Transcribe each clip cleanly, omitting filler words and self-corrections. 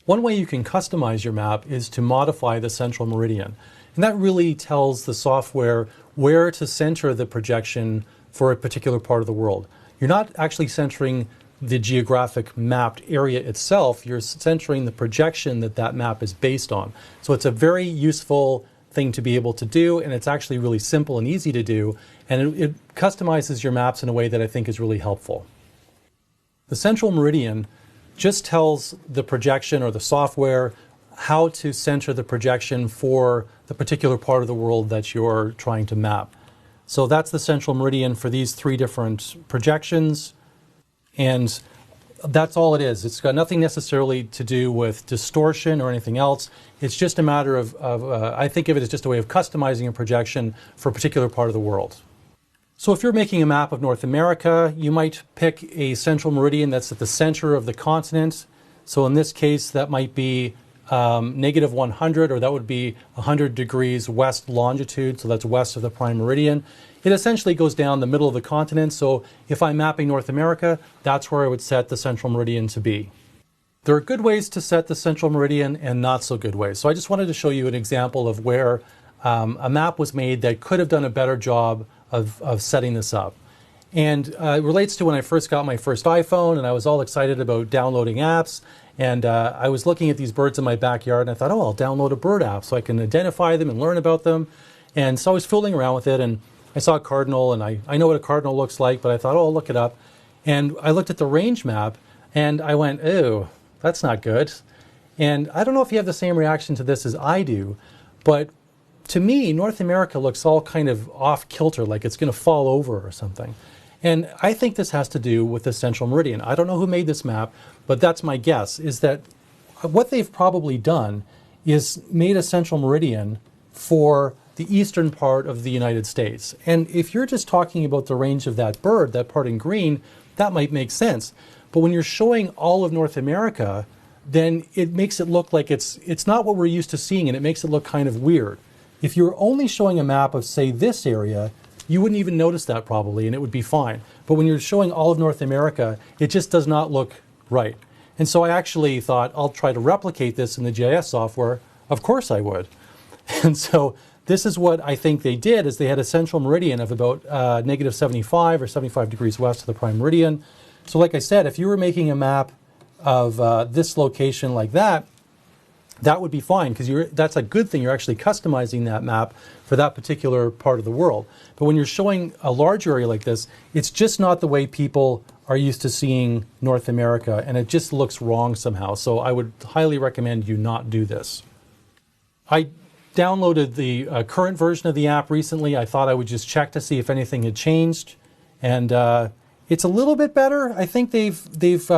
One way you can customize your map is to modify the central meridian. And that really tells the software where to center the projection for a particular part of the world. You're not actually centering the geographic mapped area itself, you're centering the projection that that map is based on. So it's a very useful thing to be able to do, and it's actually really simple and easy to do, and it customizes your maps in a way that I think is really helpful. The central meridian just tells the projection or the software how to center the projection for the particular part of the world that you're trying to map. So that's the central meridian for these three different projections, and that's all it is. It's got nothing necessarily to do with distortion or anything else. It's just a matter of I think of it as just a way of customizing a projection for a particular part of the world. So if you're making a map of North America, you might pick a central meridian that's at the center of the continent. So in this case, that might be -100, or that would be 100 degrees west longitude, so that's west of the prime meridian. It essentially goes down the middle of the continent, so if I'm mapping North America, that's where I would set the central meridian to be. There are good ways to set the central meridian and not so good ways. So I just wanted to show you an example of where a map was made that could have done a better job of setting this up. And it relates to when I first got my first iPhone and I was all excited about downloading apps. And I was looking at these birds in my backyard and I thought, oh, I'll download a bird app so I can identify them and learn about them. And so I was fooling around with it and I saw a cardinal, and I know what a cardinal looks like, but I thought, oh, I'll look it up. And I looked at the range map and I went, ew, that's not good. And I don't know if you have the same reaction to this as I do, but to me, North America looks all kind of off kilter, like it's going to fall over or something. And I think this has to do with the central meridian. I don't know who made this map, but that's my guess, is that what they've probably done is made a central meridian for the eastern part of the United States. And if you're just talking about the range of that bird, that part in green, that might make sense. But when you're showing all of North America, then it makes it look like it's not what we're used to seeing, and it makes it look kind of weird. If you're only showing a map of, say, this area, you wouldn't even notice that probably, and it would be fine. But when you're showing all of North America, it just does not look right. And so I actually thought, I'll try to replicate this in the GIS software. Of course I would. And so this is what I think they did, is they had a central meridian of about -75 or 75 degrees west of the prime meridian. So like I said, if you were making a map of this location like that, that would be fine, because that's a good thing. You're actually customizing that map for that particular part of the world. But when you're showing a large area like this, it's just not the way people are used to seeing North America, and it just looks wrong somehow. So I would highly recommend you not do this. I downloaded the current version of the app recently. I thought I would just check to see if anything had changed, and it's a little bit better. I think they've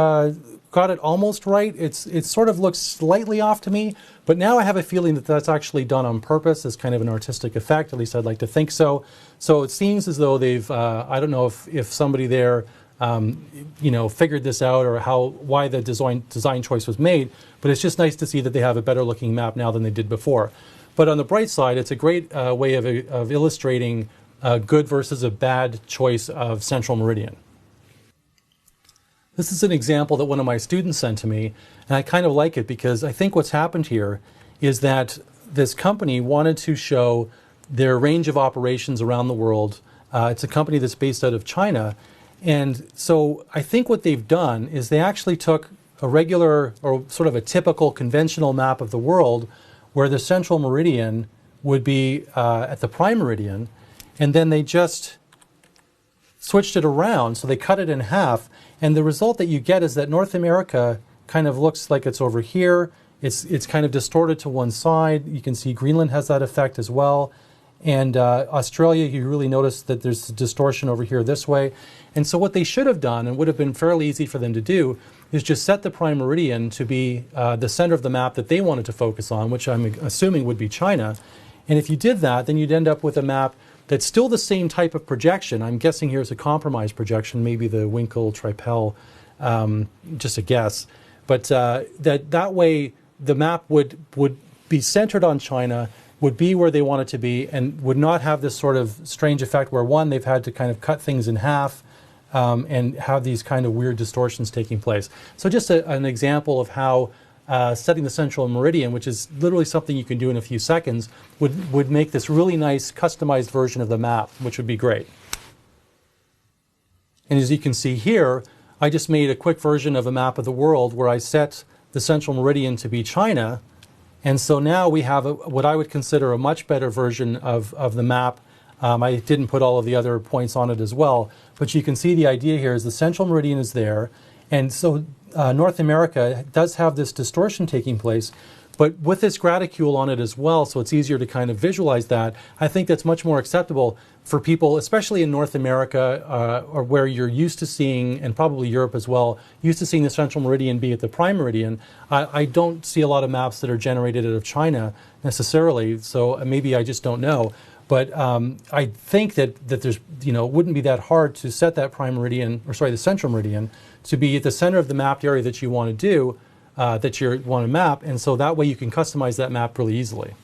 got it almost right. It sort of looks slightly off to me, but now I have a feeling that that's actually done on purpose as kind of an artistic effect. At least I'd like to think so. So it seems as though they've I don't know if somebody there figured this out, or why the design choice was made, but it's just nice to see that they have a better looking map now than they did before. But on the bright side, it's a great way of illustrating a good versus a bad choice of central meridian. This is an example that one of my students sent to me, and I kind of like it because I think what's happened here is that this company wanted to show their range of operations around the world. It's a company that's based out of China, and so I think what they've done is they actually took a regular, or sort of a typical conventional map of the world where the central meridian would be at the prime meridian, and then they just switched it around, so they cut it in half, and the result that you get is that North America kind of looks like it's over here. It's kind of distorted to one side. You can see Greenland has that effect as well. And Australia, you really notice that there's distortion over here this way. And so what they should have done, and would have been fairly easy for them to do, is just set the prime meridian to be the center of the map that they wanted to focus on, which I'm assuming would be China. And if you did that, then you'd end up with a map that's still the same type of projection. I'm guessing here's a compromise projection, maybe the Winkel-Tripel, just a guess. But that way the map would be centered on China, would be where they want it to be, and would not have this sort of strange effect where, one, they've had to kind of cut things in half and have these kind of weird distortions taking place. So just an example of how setting the central meridian, which is literally something you can do in a few seconds, would make this really nice customized version of the map, which would be great. And as you can see here, I just made a quick version of a map of the world where I set the central meridian to be China. And so now we have what I would consider a much better version of the map. I didn't put all of the other points on it as well, but you can see the idea here is the central meridian is there. And so North America does have this distortion taking place, but with this graticule on it as well, so it's easier to kind of visualize that, I think that's much more acceptable for people, especially in North America, or where you're used to seeing, and probably Europe as well, used to seeing the central meridian be at the prime meridian. I don't see a lot of maps that are generated out of China necessarily, so maybe I just don't know. But I think that there's, it wouldn't be that hard to set that prime meridian, or sorry, the central meridian, to be at the center of the mapped area that you want to do, that you want to map, and so that way you can customize that map really easily.